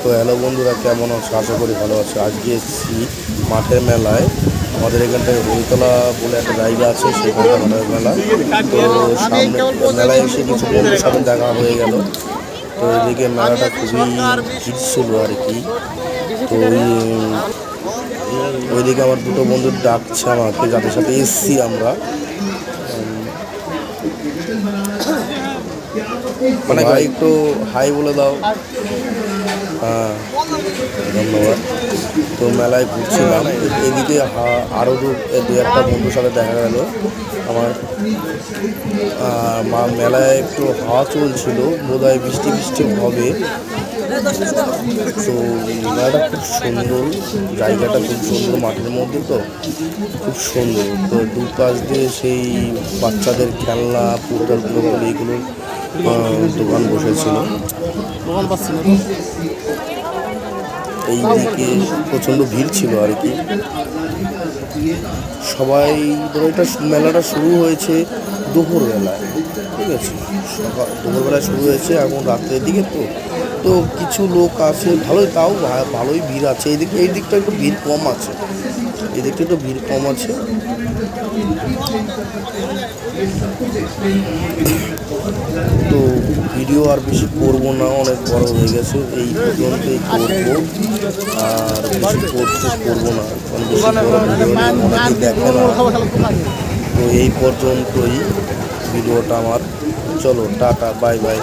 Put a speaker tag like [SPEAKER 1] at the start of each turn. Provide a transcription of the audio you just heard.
[SPEAKER 1] তো হ্যালো বন্ধুরা, কেমন আছো? আশা করি ভালো আছো। আজকে এসেছি মাঠের মেলায়। আমাদের এখানটায় হরিতলা বলে একটা জায়গা আছে, সেখানটা মাঠের মেলা। তো সামনে মেলায় এসে কিছু বন্ধুর সাথে দেখা হয়ে গেল। তো এদিকে মেলাটা খুবই ভিড় ছিল আর কি। তো ওইদিকে আমার দুটো বন্ধু ডাকছে আমাকে, যাদের সাথে এসছি আমরা। মানে ভাই একটু হাই বলে দাও। হ্যাঁ, ধন্যবাদ। তো মেলায় ঘুরছিলাম, এদিকে আরও দু একটা বন্ধুর সাথে দেখা গেল আমার। মেলায় একটু হাওয়া চলছিল, বোধহয় বৃষ্টি বৃষ্টি হবে। তো মেলাটা খুব সুন্দর, জায়গাটা খুব সুন্দর, মাঠের মধ্যে তো খুব সুন্দর। তো দুপাশ দিয়ে সেই বাচ্চাদের খেলনা, পুতুল এইগুলোর দোকান বসেছিল। এই দিকে প্রচণ্ড ভিড় ছিল আর কি। সবাই ধরো, এটা মেলাটা শুরু হয়েছে দুপুরবেলায়, ঠিক আছে? দুপুরবেলায় শুরু হয়েছে, এখন রাত্রের দিকে। তো কিছু লোক আছে, ভালোই, তাও ভালোই ভিড় আছে। এই দিকটা একটু ভিড় কম আছে, এই দিকটা একটু ভিড় কম আছে। তো ভিডিও আর বেশি করবো না, অনেক বড় হয়ে গেছে, এই পর্যন্তই করবো। আর বেশি করবো না, কারণ বেশি বড় ভিডিও অনেকেই দেখে না। তো এই পর্যন্তই ভিডিওটা আমার। চলো, টাটা, বাই বাই।